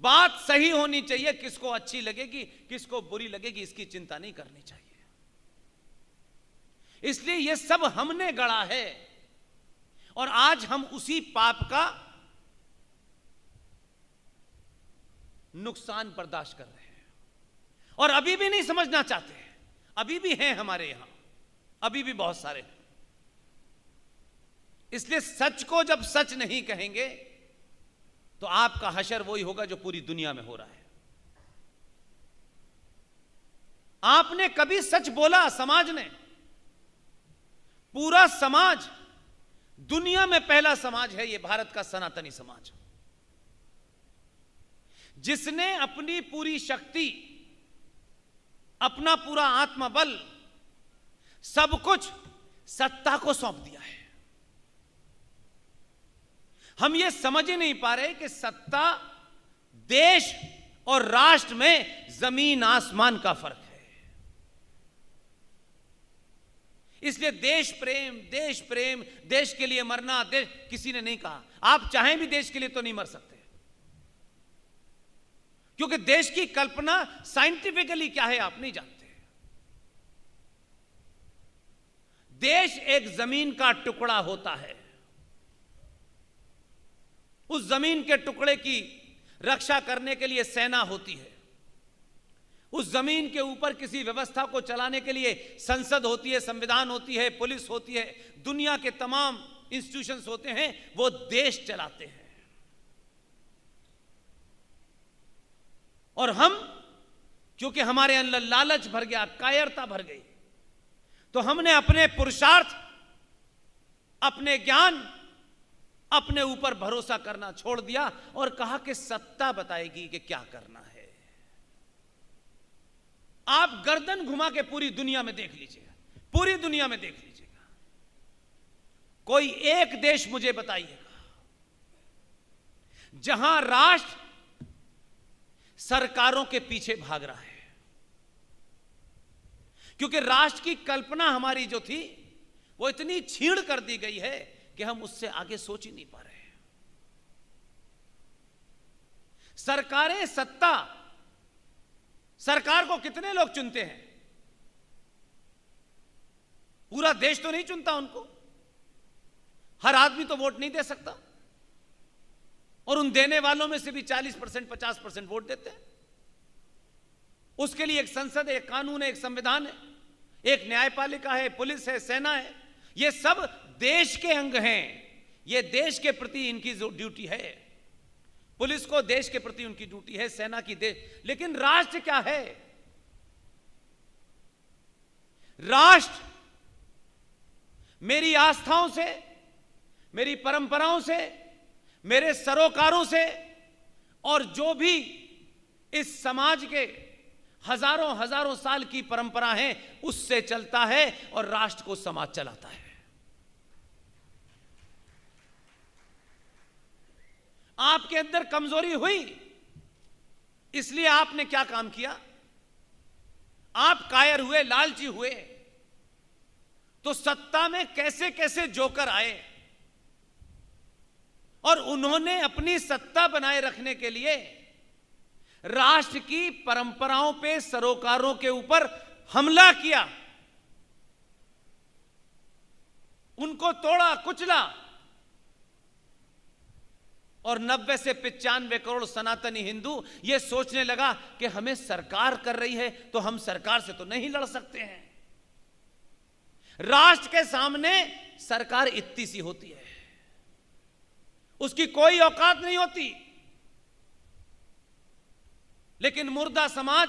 बात सही होनी चाहिए, किसको अच्छी लगेगी किसको बुरी लगेगी इसकी चिंता नहीं करनी चाहिए। इसलिए यह सब हमने गढ़ा है और आज हम उसी पाप का नुकसान बर्दाश्त कर रहे हैं और अभी भी नहीं समझना चाहते। अभी भी हैं हमारे यहां, अभी भी बहुत सारे हैं। इसलिए सच को जब सच नहीं कहेंगे तो आपका हशर वही होगा जो पूरी दुनिया में हो रहा है। आपने कभी सच बोला, समाज ने, पूरा समाज, दुनिया में पहला समाज है यह भारत का सनातनी समाज, जिसने अपनी पूरी शक्ति, अपना पूरा आत्मबल, सब कुछ सत्ता को सौंप दिया है। हम ये समझ ही नहीं पा रहे कि सत्ता, देश और राष्ट्र में जमीन आसमान का फर्क है। इसलिए देश प्रेम, देश के लिए मरना, देश, किसी ने नहीं कहा। आप चाहें भी देश के लिए तो नहीं मर सकते, क्योंकि देश की कल्पना साइंटिफिकली क्या है आप नहीं जानते। देश एक जमीन का टुकड़ा होता है, उस जमीन के टुकड़े की रक्षा करने के लिए सेना होती है, उस जमीन के ऊपर किसी व्यवस्था को चलाने के लिए संसद होती है, संविधान होती है, पुलिस होती है, दुनिया के तमाम इंस्टीट्यूशंस होते हैं, वो देश चलाते हैं। और हम, क्योंकि हमारे अंदर लालच भर गया, कायरता भर गई, तो हमने अपने पुरुषार्थ, अपने ज्ञान, अपने ऊपर भरोसा करना छोड़ दिया और कहा कि सत्ता बताएगी कि क्या करना है। आप गर्दन घुमा के पूरी दुनिया में देख लीजिएगा, पूरी दुनिया में देख लीजिएगा, कोई एक देश मुझे बताइएगा जहां राष्ट्र सरकारों के पीछे भाग रहा है। क्योंकि राष्ट्र की कल्पना हमारी जो थी वो इतनी छीण कर दी गई है कि हम उससे आगे सोच ही नहीं पा रहे। सरकारें, सत्ता, सरकार को कितने लोग चुनते हैं? पूरा देश तो नहीं चुनता उनको, हर आदमी तो वोट नहीं दे सकता, और उन देने वालों में से भी 40%, 50% वोट देते हैं। उसके लिए एक संसद है, एक कानून है, एक संविधान है, एक न्यायपालिका है, पुलिस है, सेना है। ये सब देश के अंग हैं, ये देश के प्रति इनकी ड्यूटी है। पुलिस को देश के प्रति उनकी ड्यूटी है, सेना की देश। लेकिन राष्ट्र क्या है? राष्ट्र मेरी आस्थाओं से, मेरी परंपराओं से, मेरे सरोकारों से, और जो भी इस समाज के हजारों हजारों साल की परंपरा है उससे चलता है, और राष्ट्र को समाज चलाता है। आपके अंदर कमजोरी हुई, इसलिए आपने क्या काम किया? आप कायर हुए, लालची हुए, तो सत्ता में कैसे कैसे जोकर आए, और उन्होंने अपनी सत्ता बनाए रखने के लिए राष्ट्र की परंपराओं पे, सरोकारों के ऊपर हमला किया, उनको तोड़ा, कुचला, और 90 से 95 करोड़ सनातनी हिंदू ये सोचने लगा कि हमें सरकार कर रही है तो हम सरकार से तो नहीं लड़ सकते हैं। राष्ट्र के सामने सरकार इतनी सी होती है, उसकी कोई औकात नहीं होती। लेकिन मुर्दा समाज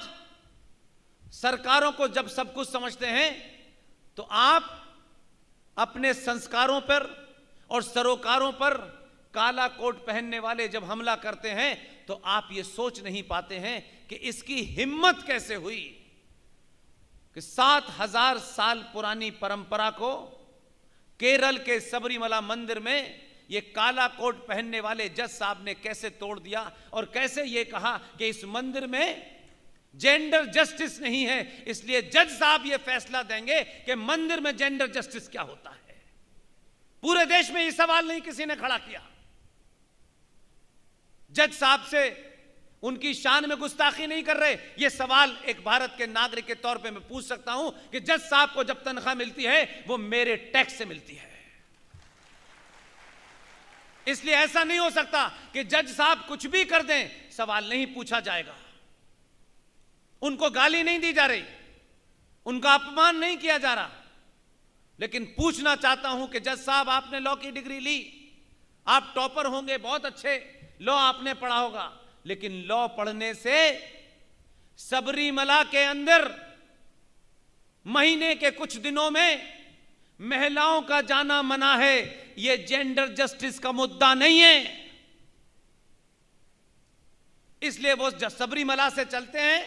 सरकारों को जब सब कुछ समझते हैं, तो आप अपने संस्कारों पर और सरोकारों पर काला कोट पहनने वाले जब हमला करते हैं, तो आप ये सोच नहीं पाते हैं कि इसकी हिम्मत कैसे हुई कि 7000 साल पुरानी परंपरा को केरल के सबरीमला मंदिर में ये काला कोट पहनने वाले जज साहब ने कैसे तोड़ दिया, और कैसे ये कहा कि इस मंदिर में जेंडर जस्टिस नहीं है, इसलिए जज साहब ये फैसला देंगे कि मंदिर में जेंडर जस्टिस क्या होता है। पूरे देश में ये सवाल नहीं किसी ने खड़ा किया। जज साहब से उनकी शान में गुस्ताखी नहीं कर रहे। यह सवाल एक भारत के नागरिक के तौर पे मैं पूछ सकता हूं कि जज साहब को जब तनख्वाह मिलती है वो मेरे टैक्स से मिलती है। इसलिए ऐसा नहीं हो सकता कि जज साहब कुछ भी कर दें, सवाल नहीं पूछा जाएगा। उनको गाली नहीं दी जा रही, उनका अपमान नहीं किया जा रहा, लेकिन पूछना चाहता हूं कि जज साहब आपने लॉ की डिग्री ली, आप टॉपर होंगे, बहुत अच्छे लॉ आपने पढ़ा होगा, लेकिन लॉ पढ़ने से सबरीमला के अंदर महीने के कुछ दिनों में महिलाओं का जाना मना है। यह जेंडर जस्टिस का मुद्दा नहीं है। इसलिए वो सबरीमला से चलते हैं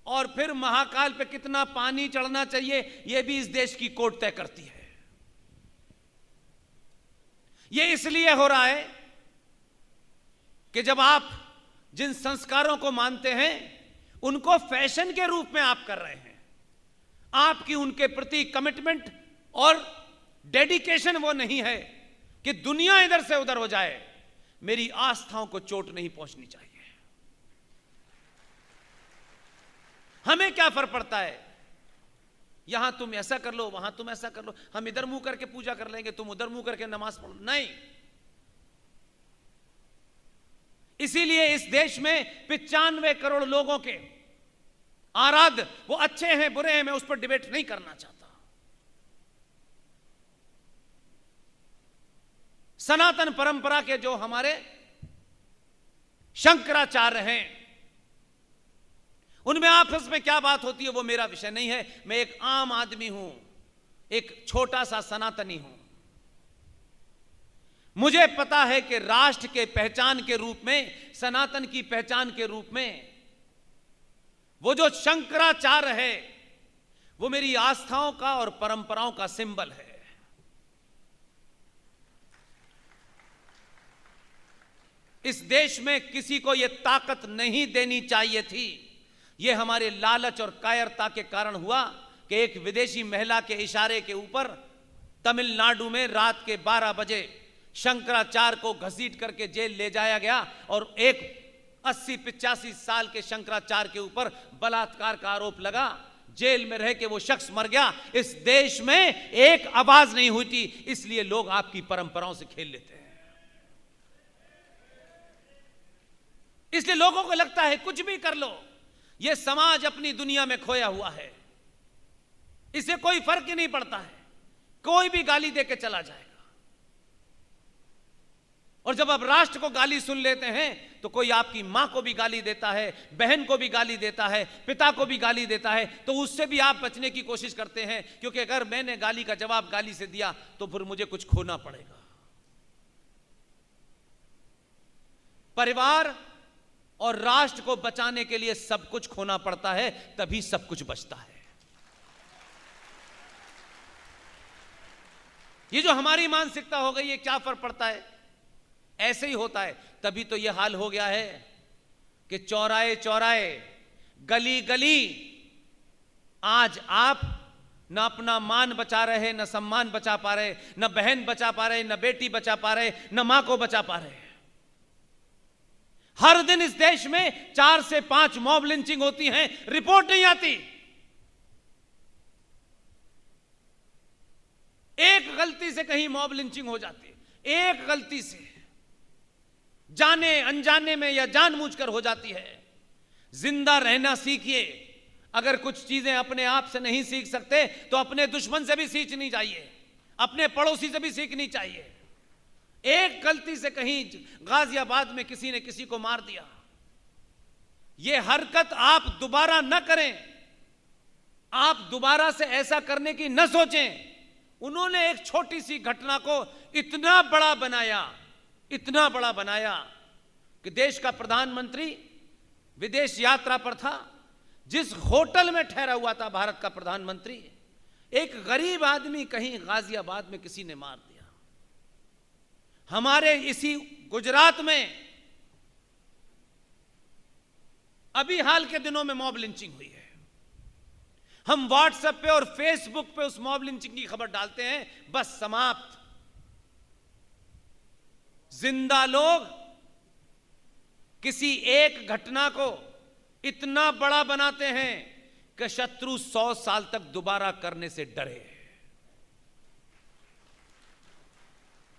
और फिर महाकाल पे कितना पानी चढ़ना चाहिए यह भी इस देश की कोर्ट तय करती है। यह इसलिए हो रहा है कि जब आप जिन संस्कारों को मानते हैं उनको फैशन के रूप में आप कर रहे हैं, आपकी उनके प्रति कमिटमेंट और डेडिकेशन वो नहीं है कि दुनिया इधर से उधर हो जाए। मेरी आस्थाओं को चोट नहीं पहुंचनी चाहिए। हमें क्या फर्क पड़ता है, यहां तुम ऐसा कर लो, वहां तुम ऐसा कर लो, हम इधर मुंह करके पूजा कर लेंगे, तुम उधर मुंह करके नमाज पढ़ो, नहीं। इसीलिए इस देश में 95 करोड़ लोगों के आराध्य, वो अच्छे हैं बुरे हैं, मैं उस पर डिबेट नहीं करना चाहता। सनातन परंपरा के जो हमारे शंकराचार्य हैं, उनमें आपस में क्या बात होती है वो मेरा विषय नहीं है। मैं एक आम आदमी हूं, एक छोटा सा सनातनी हूं। मुझे पता है कि राष्ट्र के पहचान के रूप में, सनातन की पहचान के रूप में वो जो शंकराचार्य है वो मेरी आस्थाओं का और परंपराओं का सिंबल है। इस देश में किसी को यह ताकत नहीं देनी चाहिए थी। यह हमारे लालच और कायरता के कारण हुआ कि एक विदेशी महिला के इशारे के ऊपर तमिलनाडु में रात के 12 बजे शंकराचार्य को घसीट करके जेल ले जाया गया और एक 80-85 साल के शंकराचार्य के ऊपर बलात्कार का आरोप लगा। जेल में रह के वो शख्स मर गया। इस देश में एक आवाज नहीं हुई थी, इसलिए लोग आपकी परंपराओं से खेल लेते हैं। इसलिए लोगों को लगता है कुछ भी कर लो, यह समाज अपनी दुनिया में खोया हुआ है, इसे कोई फर्क ही नहीं पड़ता है, कोई भी गाली देके चला जाएगा। और जब आप राष्ट्र को गाली सुन लेते हैं तो कोई आपकी मां को भी गाली देता है, बहन को भी गाली देता है, पिता को भी गाली देता है, तो उससे भी आप बचने की कोशिश करते हैं, क्योंकि अगर मैंने गाली का जवाब गाली से दिया तो फिर मुझे कुछ खोना पड़ेगा। परिवार और राष्ट्र को बचाने के लिए सब कुछ खोना पड़ता है, तभी सब कुछ बचता है। ये जो हमारी मानसिकता हो गई है, क्या फर्क पड़ता है, ऐसे ही होता है। तभी तो यह हाल हो गया है कि चौराहे चौराहे, गली गली आज आप न अपना मान बचा रहे, न सम्मान बचा पा रहे, न बहन बचा पा रहे, न बेटी बचा पा रहे, न मां को बचा पा रहे। हर दिन इस देश में 4 से 5 मॉब लिंचिंग होती हैं, रिपोर्ट नहीं आती। एक गलती से कहीं मॉब लिंचिंग हो जाती है, एक गलती से, जाने अनजाने में या जानबूझकर हो जाती है। जिंदा रहना सीखिए। अगर कुछ चीजें अपने आप से नहीं सीख सकते तो अपने दुश्मन से भी सीखनी चाहिए, अपने पड़ोसी से भी सीखनी चाहिए। एक गलती से कहीं गाजियाबाद में किसी ने किसी को मार दिया, यह हरकत आप दोबारा न करें, आप दोबारा से ऐसा करने की न सोचें। उन्होंने एक छोटी सी घटना को इतना बड़ा बनाया, इतना बड़ा बनाया कि देश का प्रधानमंत्री विदेश यात्रा पर था, जिस होटल में ठहरा हुआ था भारत का प्रधानमंत्री, एक गरीब आदमी कहीं गाजियाबाद में किसी ने मार दिया। हमारे इसी गुजरात में अभी हाल के दिनों में मॉब लिंचिंग हुई है। हम व्हाट्सएप पे और फेसबुक पे उस मॉब लिंचिंग की खबर डालते हैं, बस समाप्त। जिंदा लोग किसी एक घटना को इतना बड़ा बनाते हैं कि शत्रु 100 साल तक दोबारा करने से डरे।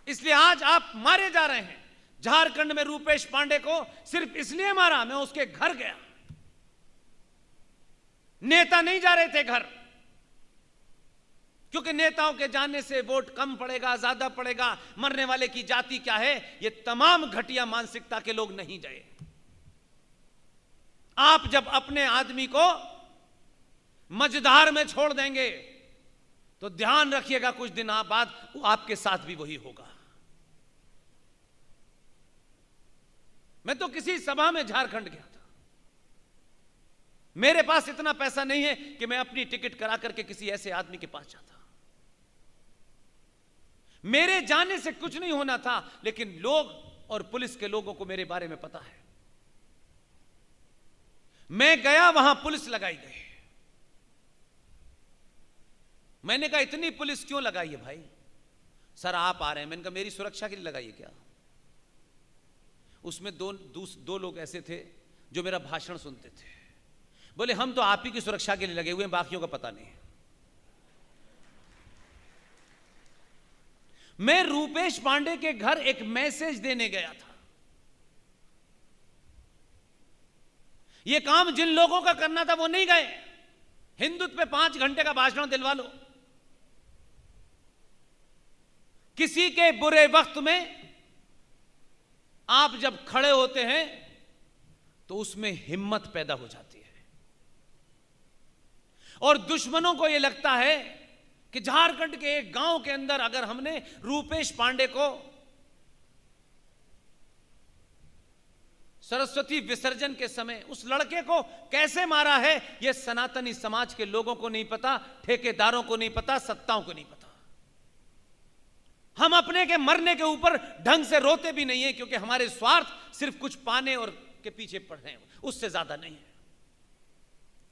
इसलिए आज आप मारे जा रहे हैं। झारखंड में रूपेश पांडे को सिर्फ इसलिए मारा, मैं उसके घर गया, नेता नहीं जा रहे थे घर, क्योंकि नेताओं के जाने से वोट कम पड़ेगा, ज्यादा पड़ेगा, मरने वाले की जाति क्या है, ये तमाम घटिया मानसिकता के लोग नहीं गए। आप जब अपने आदमी को मझधार में छोड़ देंगे तो ध्यान रखिएगा कुछ दिन बाद आपके साथ भी वही होगा। मैं तो किसी सभा में झारखंड गया था, मेरे पास इतना पैसा नहीं है कि मैं अपनी टिकट करा करके किसी ऐसे आदमी के पास जाता। मेरे जाने से कुछ नहीं होना था, लेकिन लोग और पुलिस के लोगों को मेरे बारे में पता है। मैं गया, वहां पुलिस लगाई गई। मैंने कहा इतनी पुलिस क्यों लगाई है भाई? सर आप आ रहे हैं। मैंने कहा मेरी सुरक्षा के लिए लगाई है क्या? उसमें दो लोग ऐसे थे जो मेरा भाषण सुनते थे। बोले हम तो आप ही की सुरक्षा के लिए लगे हुए हैं, बाकियों का पता नहीं। मैं रूपेश पांडे के घर एक मैसेज देने गया था। यह काम जिन लोगों का करना था वो नहीं गए। हिंदुत्व पे 5 घंटे का भाषण दिलवा लो। किसी के बुरे वक्त में आप जब खड़े होते हैं तो उसमें हिम्मत पैदा हो जाती है, और दुश्मनों को यह लगता है कि झारखंड के एक गांव के अंदर अगर हमने रूपेश पांडे को सरस्वती विसर्जन के समय उस लड़के को कैसे मारा है, यह सनातनी समाज के लोगों को नहीं पता, ठेकेदारों को नहीं पता, सत्ताओं को नहीं पता। हम अपने के मरने के ऊपर ढंग से रोते भी नहीं है, क्योंकि हमारे स्वार्थ सिर्फ कुछ पाने और के पीछे पड़ रहे हैं, उससे ज्यादा नहीं है।